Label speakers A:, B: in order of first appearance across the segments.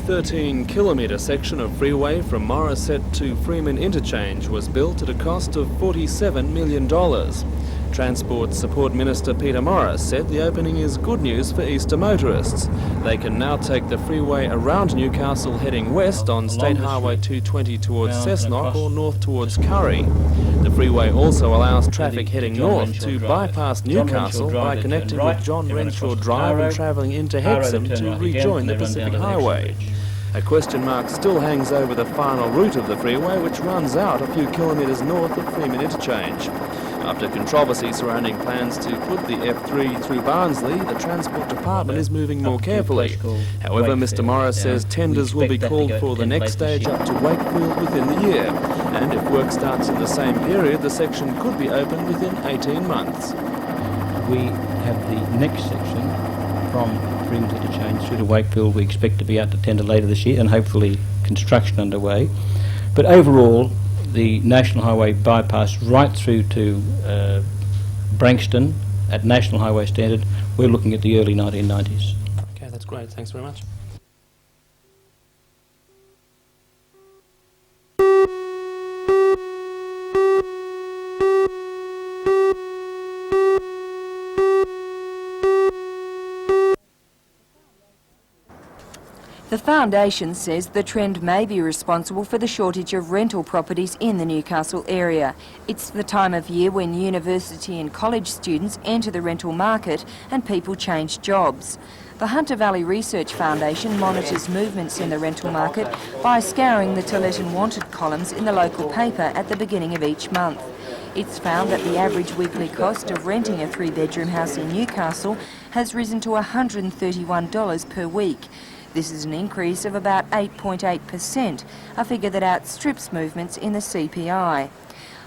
A: 13-kilometre section of Freeway from Morisset to Freeman interchange was built at a cost of $47 million. Transport Support Minister Peter Morris said the opening is good news for Easter motorists. They can now take the freeway around Newcastle heading west on State Highway 220 towards Cessnock or north towards Curry. The freeway also allows traffic heading north to bypass Newcastle by connecting with John Renshaw Drive and travelling into Hexham to rejoin the Pacific Highway. A question mark still hangs over the final route of the freeway, which runs out a few kilometres north of Freeman interchange. After controversy surrounding plans to put the F3 through Barnsley, the Transport Department is moving more carefully. However, Mr Morris says tenders will be called for the next stage up to Wakefield within the year, and if work starts in the same period, the section could be opened within 18 months.
B: We have the next section from Freeman interchange through to Wakefield. We expect to be out to tender later this year and hopefully construction underway. But overall, the National Highway bypass right through to Branxton at National Highway standard, we're looking at the early 1990s.
A: Okay, that's great. Thanks very much.
C: The Foundation says the trend may be responsible for the shortage of rental properties in the Newcastle area. It's the time of year when university and college students enter the rental market and people change jobs. The Hunter Valley Research Foundation monitors movements in the rental market by scouring the to let and wanted columns in the local paper at the beginning of each month. It's found that the average weekly cost of renting a 3-bedroom house in Newcastle has risen to $131 per week. This is an increase of about 8.8%, a figure that outstrips movements in the CPI.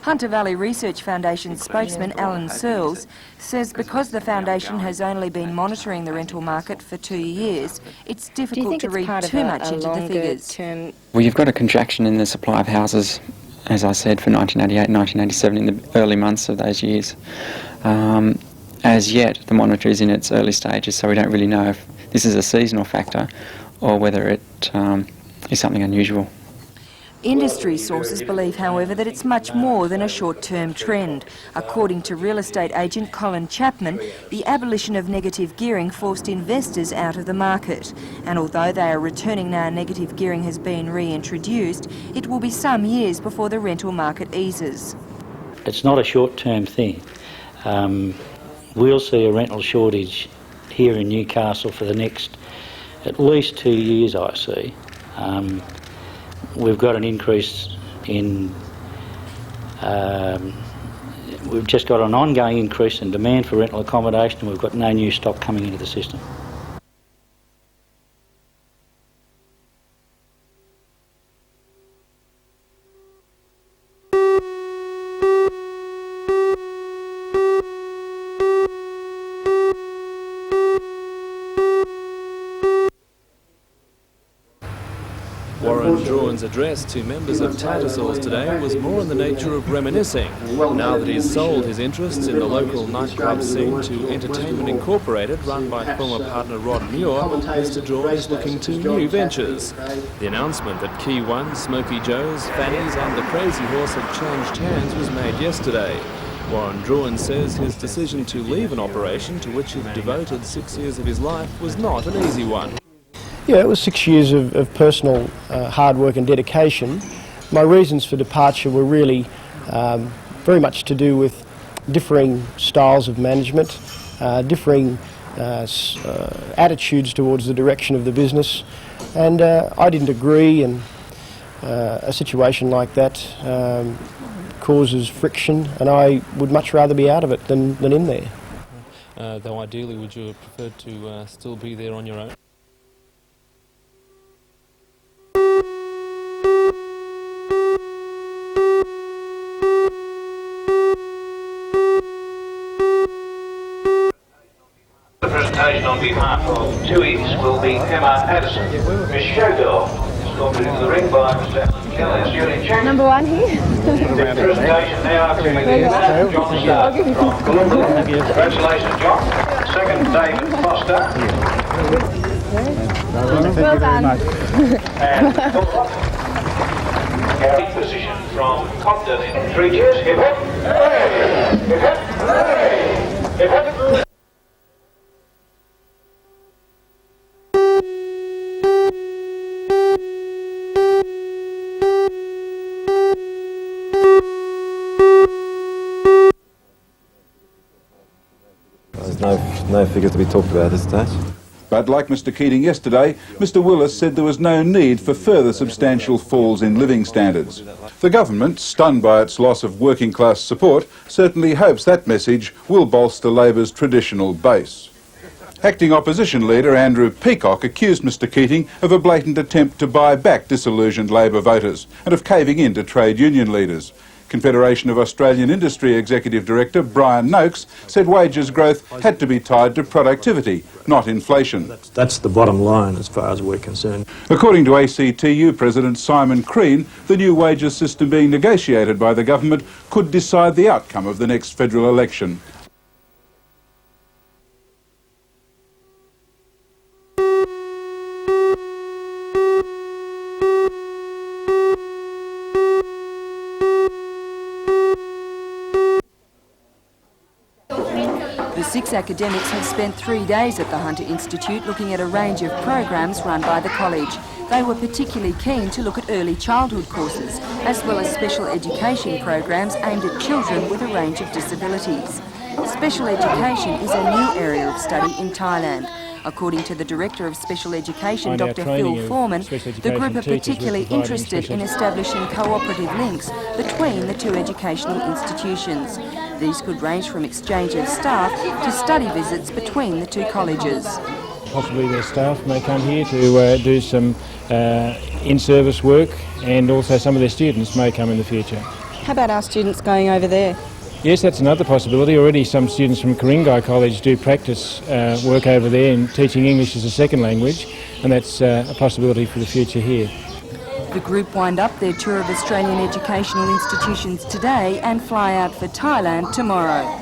C: Hunter Valley Research Foundation spokesman Alan Searles says because the foundation has only been monitoring the rental market for 2 years, it's difficult to read too much into the figures.
D: Well, you've got a contraction in the supply of houses, as I said, for 1988 and 1987 in the early months of those years. As yet, the monitor is in its early stages, so we don't really know if this is a seasonal factor or whether it is something unusual.
C: Industry sources believe, however, that it's much more than a short-term trend. According to real estate agent Colin Chapman, the abolition of negative gearing forced investors out of the market. And although they are returning now negative gearing has been reintroduced, it will be some years before the rental market eases.
B: It's not a short-term thing. We'll see a rental shortage here in Newcastle for the next at least 2 years, I see. We've got an increase in, we've just got an ongoing increase in demand for rental accommodation, and we've got no new stock coming into the system.
A: Druin's address to members of Tattersalls today was more in the nature of reminiscing. Now that he's sold his interests in the local nightclub scene to Entertainment Incorporated, run by former partner Rod Muir, Mr Druin is looking to new ventures. The announcement that Key One, Smoky Joe's, Fanny's and the Crazy Horse had changed hands was made yesterday. Warren Druin says his decision to leave an operation to which he'd devoted 6 years of his life was not an easy one.
E: Yeah, it was 6 years of personal hard work and dedication. My reasons for departure were really very much to do with differing styles of management, differing attitudes towards the direction of the business, and I didn't agree, and a situation like that causes friction, and I would much rather be out of it than in there.
A: Though ideally, would you have preferred to still be there on your own?
F: On behalf of TUIs will be Emma Addison. Miss Showgirl is called into the ring by Mr. Kelly.
G: Number one here.
F: The presentation now to John Stark from Columbia. Congratulations, John. Second, David Foster.
G: Well done.
F: And carry position from Cobden in 3 cheers. Hip hip. Hooray! Hip hip. Hooray! Hip hip.
H: There's no figures to be talked about at this stage.
I: But like Mr Keating yesterday, Mr Willis said there was no need for further substantial falls in living standards. The government, stunned by its loss of working class support, certainly hopes that message will bolster Labor's traditional base. Acting opposition leader Andrew Peacock accused Mr Keating of a blatant attempt to buy back disillusioned Labor voters and of caving in to trade union leaders. Confederation of Australian Industry Executive Director Brian Noakes said wages growth had to be tied to productivity, not inflation.
J: That's the bottom line as far as we're concerned.
I: According to ACTU President Simon Crean, the new wages system being negotiated by the government could decide the outcome of the next federal election.
C: The 6 academics have spent 3 days at the Hunter Institute looking at a range of programs run by the college. They were particularly keen to look at early childhood courses, as well as special education programs aimed at children with a range of disabilities. Special education is a new area of study in Thailand. According to the Director of Special Education, Dr Phil Foreman, the group are particularly interested in establishing cooperative links between the 2 educational institutions. These could range from exchange of staff to study visits between the 2 colleges.
K: Possibly their staff may come here to do some in-service work, and also some of their students may come in the future.
G: How about our students going over there?
K: Yes, that's another possibility. Already some students from Ku-ring-gai College do practice work over there in teaching English as a second language, and that's a possibility for the future here.
C: The group wind up their tour of Australian educational institutions today and fly out for Thailand tomorrow.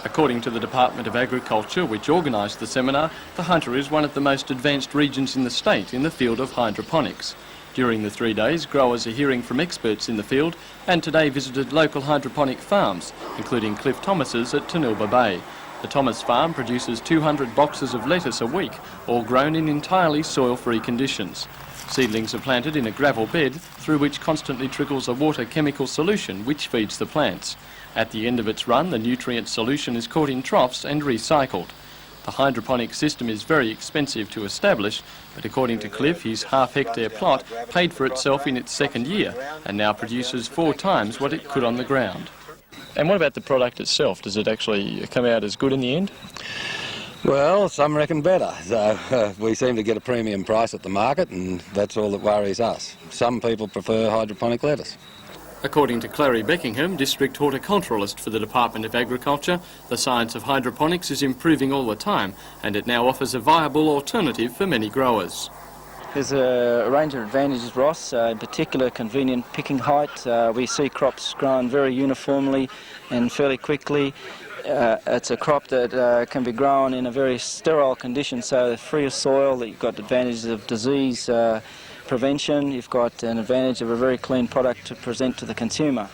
L: According to the Department of Agriculture, which organised the seminar, the Hunter is one of the most advanced regions in the state in the field of hydroponics. During the 3 days, growers are hearing from experts in the field and today visited local hydroponic farms, including Cliff Thomas's at Tanilba Bay. The Thomas farm produces 200 boxes of lettuce a week, all grown in entirely soil-free conditions. Seedlings are planted in a gravel bed through which constantly trickles a water chemical solution which feeds the plants. At the end of its run, the nutrient solution is caught in troughs and recycled. The hydroponic system is very expensive to establish, but according to Cliff, his half-hectare plot paid for itself in its second year and now produces 4 times what it could on the ground. And what about the product itself? Does it actually come out as good in the end?
M: Well, some reckon better. So we seem to get a premium price at the market, and that's all that worries us. Some people prefer hydroponic lettuce.
L: According to Clary Beckingham, District Horticulturalist for the Department of Agriculture, the science of hydroponics is improving all the time, and it now offers a viable alternative for many growers.
N: There's a range of advantages, Ross, in particular convenient picking height. We see crops grown very uniformly and fairly quickly. It's a crop that can be grown in a very sterile condition, so free of soil. You've got advantages of disease prevention. You've got an advantage of a very clean product to present to the consumer.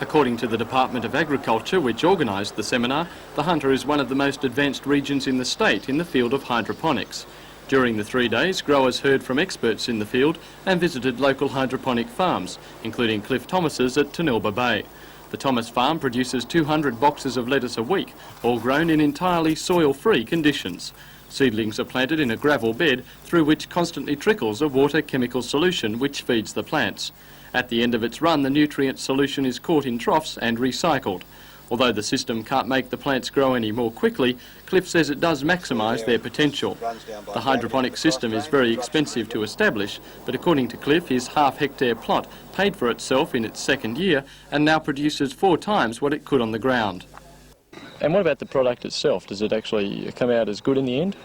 L: According to the Department of Agriculture, which organised the seminar, the Hunter is one of the most advanced regions in the state in the field of hydroponics. During the 3 days, growers heard from experts in the field and visited local hydroponic farms, including Cliff Thomas's at Tanilba Bay. The Thomas farm produces 200 boxes of lettuce a week, all grown in entirely soil-free conditions. Seedlings are planted in a gravel bed through which constantly trickles a water chemical solution which feeds the plants. At the end of its run, the nutrient solution is caught in troughs and recycled. Although the system can't make the plants grow any more quickly, Cliff says it does maximise their potential. The hydroponic system is very expensive to establish, but according to Cliff, his half-hectare plot paid for itself in its second year and now produces 4 times what it could on the ground. And what about the product itself? Does it actually come out as good in the end?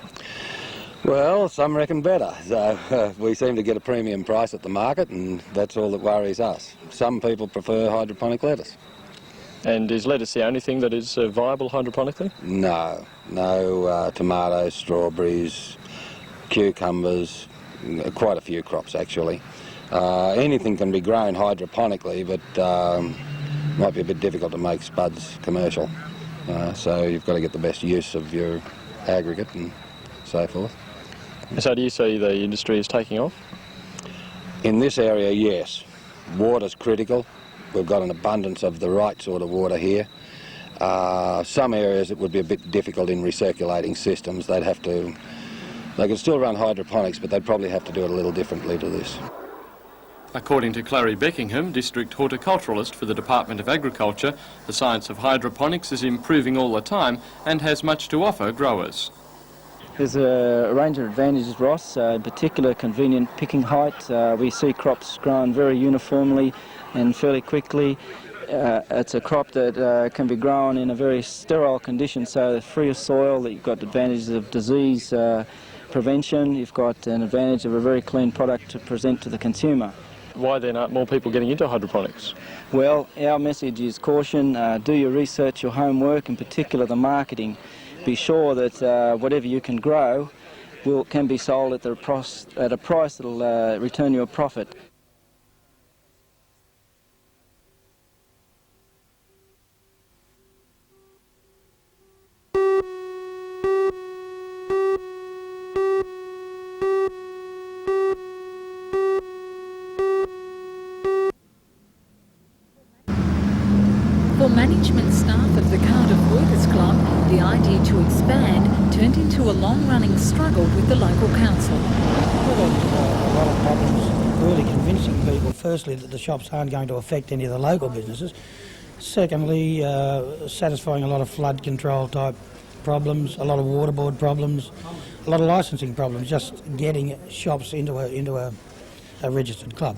M: Well, some reckon better. So we seem to get a premium price at the market, and that's all that worries us. Some people prefer hydroponic lettuce.
L: And is lettuce the only thing that is viable hydroponically?
M: No, tomatoes, strawberries, cucumbers, quite a few crops actually. Anything can be grown hydroponically, but might be a bit difficult to make spuds commercial. So you've got to get the best use of your aggregate and so forth.
L: So do you see the industry is taking off?
M: In this area, yes. Water's critical. We've got an abundance of the right sort of water here. Some areas it would be a bit difficult in recirculating systems. They could still run hydroponics, but they'd probably have to do it a little differently to this.
L: According to Clary Beckingham, District Horticulturalist for the Department of Agriculture, the science of hydroponics is improving all the time and has much to offer growers.
N: There's a range of advantages, Ross, in particular convenient picking height. We see crops grown very uniformly and fairly quickly. It's a crop that can be grown in a very sterile condition, so free of soil. You've got advantages of disease prevention. You've got an advantage of a very clean product to present to the consumer.
L: Why then aren't more people getting into hydroponics?
N: Well, our message is caution. Do your research, your homework, in particular the marketing. Be sure that whatever you can grow can be sold at a price that will return you a profit.
O: For management staff of the Cardiff Workers Club, the idea to expand turned into a long-running struggle with the local council.
P: We've had a lot of problems really convincing people, firstly, that the shops aren't going to affect any of the local businesses. Secondly, satisfying a lot of flood control type problems, a lot of water board problems, a lot of licensing problems, just getting shops into a registered club.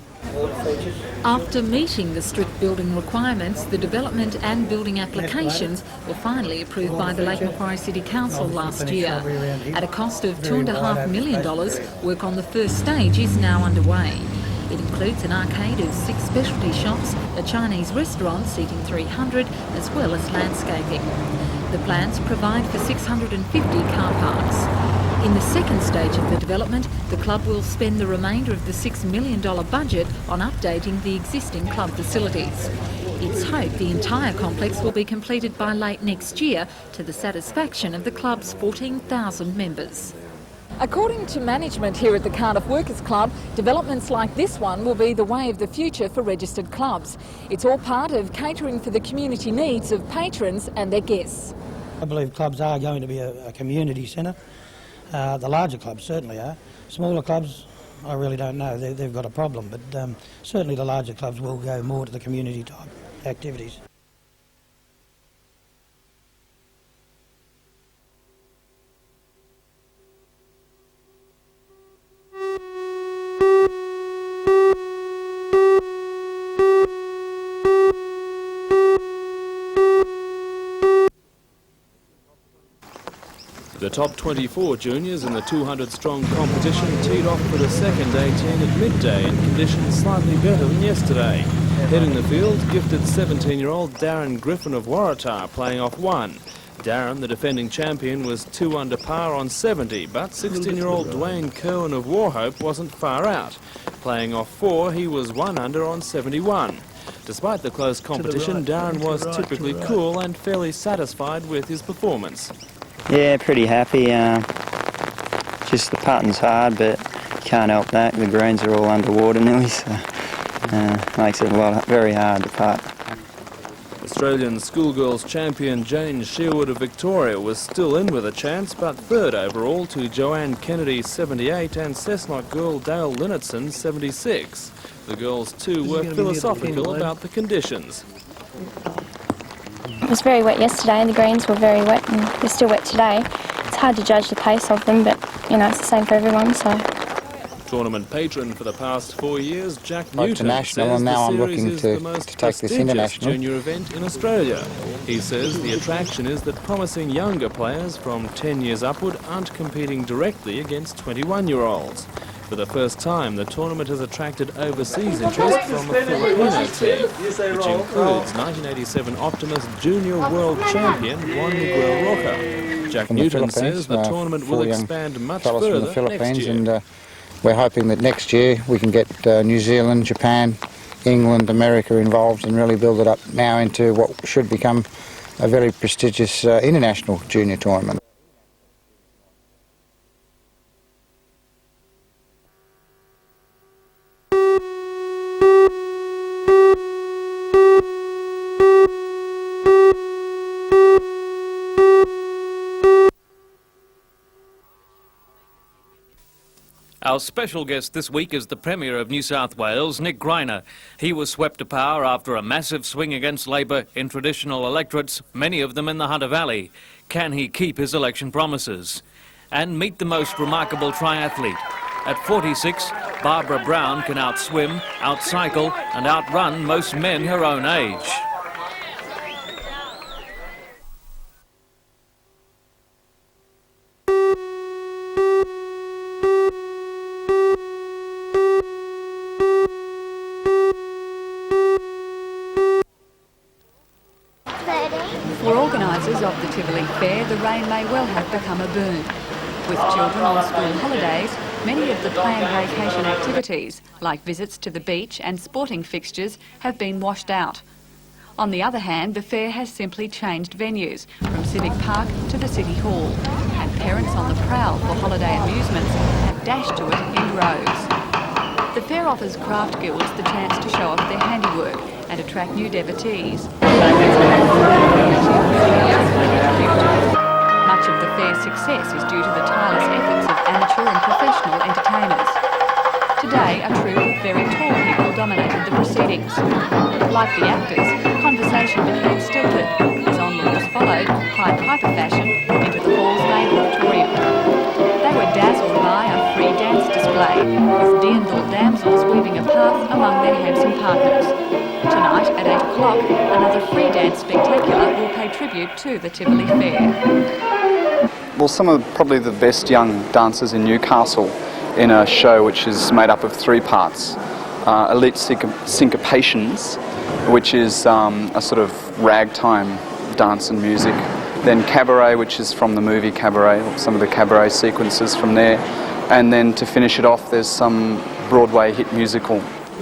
O: After meeting the strict building requirements, the development and building applications were finally approved by the Lake Macquarie City Council last year. At a cost of $2.5 million, work on the first stage is now underway. It includes an arcade of 6 specialty shops, a Chinese restaurant seating 300, as well as landscaping. The plans provide for 650 car parks. In the second stage of the development, the club will spend the remainder of the $6 million budget on updating the existing club facilities. It's hoped the entire complex will be completed by late next year to the satisfaction of the club's 14,000 members. According to management here at the Cardiff Workers Club, developments like this one will be the way of the future for registered clubs. It's all part of catering for the community needs of patrons and their guests.
P: I believe clubs are going to be a community centre. The larger clubs certainly are. Smaller clubs, I really don't know. They've got a problem, but certainly the larger clubs will go more to the community type activities.
A: The top 24 juniors in the 200-strong competition teed off for the second 18 at midday in conditions slightly better than yesterday. Heading the field, gifted 17-year-old Darren Griffin of Waratah playing off 1. Darren, the defending champion, was 2 under par on 70, but 16-year-old Dwayne Kerwin of Warhope wasn't far out. Playing off 4, he was 1 under on 71. Despite the close competition, Darren was typically cool and fairly satisfied with his performance.
Q: Yeah, pretty happy. Just the putting's hard, but can't help that. The greens are all underwater nearly, so makes it very hard to putt.
A: Australian schoolgirls champion Jane Sherwood of Victoria was still in with a chance, but third overall to Joanne Kennedy 78 and Cessnock girl Dale Linnetson 76. The girls too were philosophical about the conditions.
R: was very wet yesterday and the greens were very wet and they're still wet today. It's hard to judge the pace of them, but you know, it's the same for everyone, so.
A: Tournament patron for the past 4 years, Jack
S: Newton,
A: international,
S: says
A: and
S: now
A: the
S: I'm
A: series
S: looking
A: is
S: to
A: the most
S: take this international
A: junior event in Australia. He says the attraction is that promising younger players from 10 years upward aren't competing directly against 21-year-olds. For the first time, the tournament has attracted overseas interest from a Filipino team, which includes 1987 Optimist Junior World Champion Juan Miguel Roca. Jack Newton says the tournament will expand much further
S: from the Philippines,
A: next year.
S: and we're hoping that next year we can get New Zealand, Japan, England, America involved and really build it up now into what should become a very prestigious international junior tournament.
T: Our special guest this week is the Premier of New South Wales, Nick Greiner. He was swept to power after a massive swing against Labor in traditional electorates, many of them in the Hunter Valley. Can he keep his election promises? And meet the most remarkable triathlete. At 46, Barbara Brown can outswim, outcycle and outrun most men her own age.
O: For organisers of the Tivoli Fair, the rain may well have become a boon. With children on school holidays, many of the planned vacation activities, like visits to the beach and sporting fixtures, have been washed out. On the other hand, the fair has simply changed venues, from Civic Park to the City Hall, and parents on the prowl for holiday amusements have dashed to it in droves. The fair offers craft guilds the chance to show off their handiwork and attract new devotees. Much of the fair's success is due to the tireless efforts of amateur and professional entertainers. Today, a troupe of very tall people dominated the proceedings. Like the actors, conversation became stilted as onlookers followed, Pied Piper fashion, into the hall's main auditorium. They were dazzled by a free dance display, with Deandle damsels weaving a path among their handsome partners. Tonight at 8 o'clock, another free dance spectacular will pay tribute to the Tivoli Fair.
U: Well, some of probably the best young dancers in Newcastle in a show which is made up of 3 parts. Elite Syncopations, which is a sort of ragtime dance and music. Then Cabaret, which is from the movie Cabaret, or some of the cabaret sequences from there. And then to finish it off, there's some Broadway hit musical.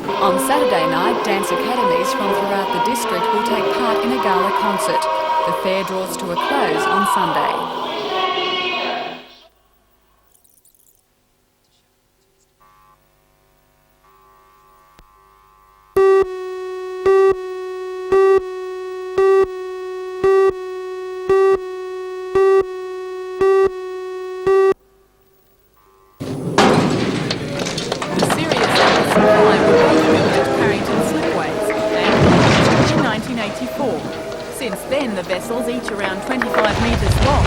O: On Saturday night, dance academies from throughout the district will take part in a gala concert. The fair draws to a close on Sunday.
V: Since then, the vessels, each around 25 metres long,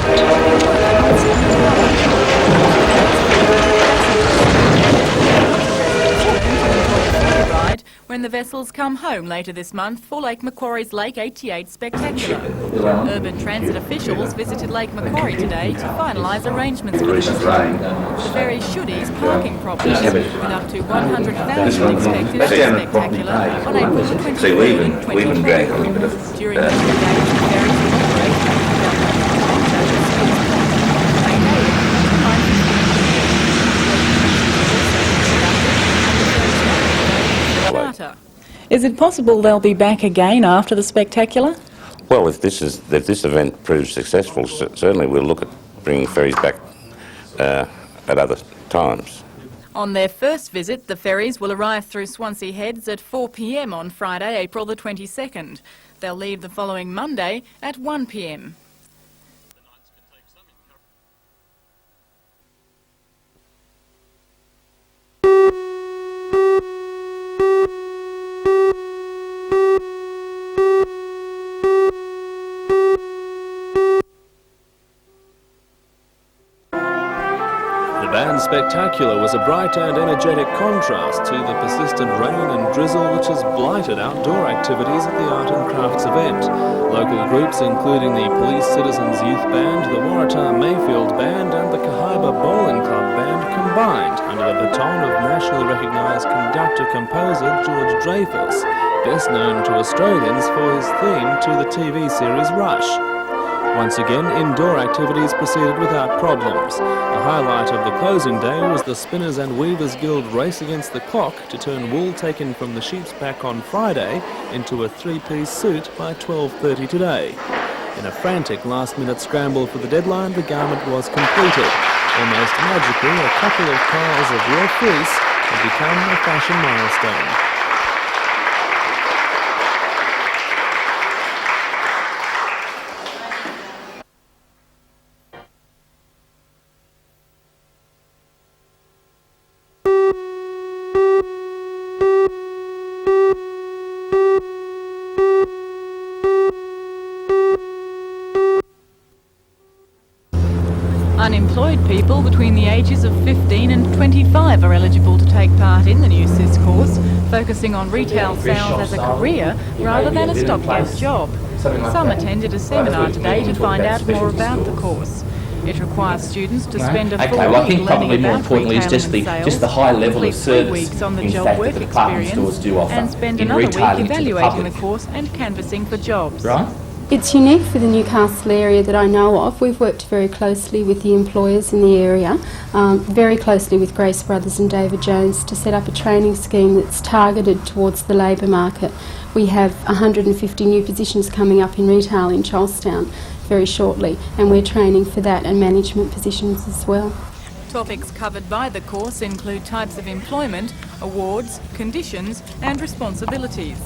V: ride when the vessels come home later this month for Lake Macquarie's Lake 88 Spectacular. Urban transit officials visited Lake Macquarie today to finalise arrangements for the visit. The ferry should ease parking problems, with up to 100,000 expected for the Spectacular on April the 23rd and 24th. During the 2 days, the ferries will operate Is it possible they'll be back again after the Spectacular?
W: Well, if this event proves successful, certainly we'll look at bringing ferries back at other times.
V: On their first visit, the ferries will arrive through Swansea Heads at 4 p.m. on Friday, April the 22nd. They'll leave the following Monday at 1 p.m.
A: band spectacular was a bright and energetic contrast to the persistent rain and drizzle which has blighted outdoor activities at the Art and Crafts event. Local groups including the Police Citizens Youth Band, the Waratah Mayfield Band and the Kahaiba Bowling Club Band combined under the baton of nationally recognised conductor-composer George Dreyfus, best known to Australians for his theme to the TV series Rush. Once again, indoor activities proceeded without problems. The highlight of the closing day was the Spinners and Weavers Guild race against the clock to turn wool taken from the sheep's back on Friday into a three-piece suit by 12:30 today. In a frantic last-minute scramble for the deadline, the garment was completed. Almost magically, a couple of piles of raw fleece had become a fashion milestone.
V: Unemployed people between the ages of 15 and 25 are eligible to take part in the new SIS course, focusing on retail sales as a career rather than a stopgap job. Some attended a seminar today to find out more about the course. It requires students to spend a full
B: I
V: week
B: think probably
V: learning
B: more
V: about
B: importantly is
V: retailing
B: just the high level of service,
V: 3 weeks on the
B: in
V: job
B: fact,
V: work
B: that the department stores do offer
V: and spend
B: in
V: another week
B: retailing to the
V: evaluating the
B: public.
V: course and canvassing for jobs.
B: Right?
G: It's unique for the Newcastle area that I know of. We've worked very closely with the employers in the area, very closely with Grace Brothers and David Jones to set up a training scheme that's targeted towards the labour market. We have 150 new positions coming up in retail in Charlestown very shortly, and we're training for that and management positions as well.
V: Topics covered by the course include types of employment, awards, conditions and responsibilities.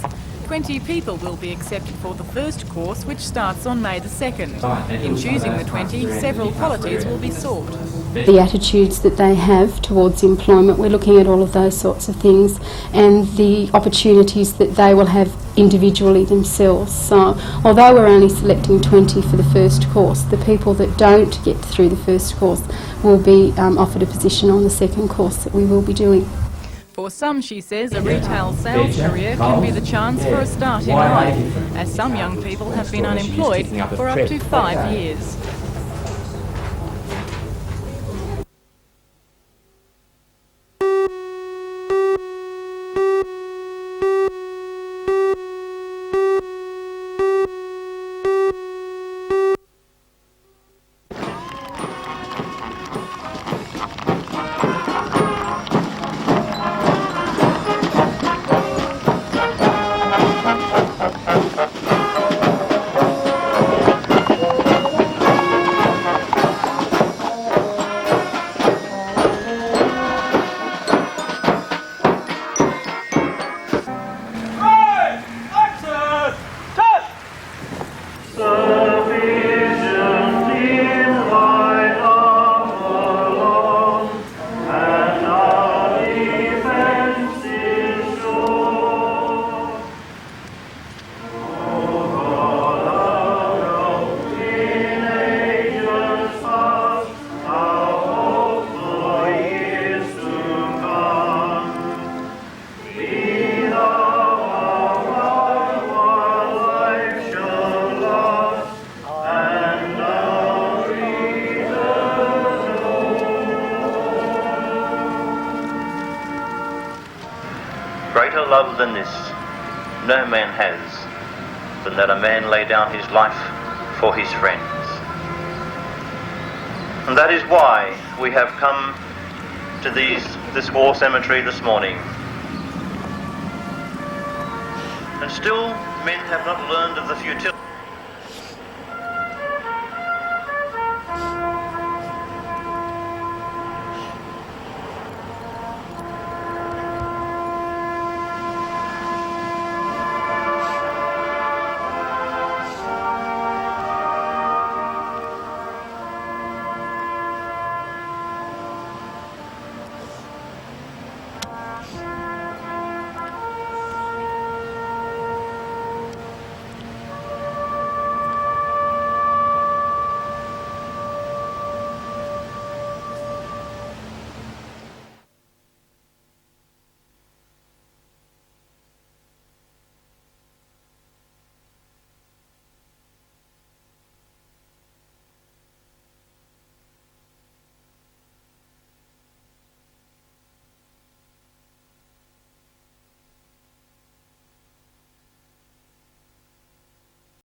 V: 20 people will be accepted for the first course, which starts on May the 2nd. In choosing the 20, several qualities will be sought.
G: The attitudes that they have towards employment, we're looking at all of those sorts of things, and the opportunities that they will have individually themselves. So although we're only selecting 20 for the first course, the people that don't get through the first course will be offered a position on the second course that we will be doing.
V: For some, she says, a retail sales career can be the chance for a start in life, as some young people have been unemployed for up to 5 years.
F: Greater love than this no man has, than that a man lay down his life for his friends. And that is why we have come to this war cemetery this morning. And still men have not learned of the futility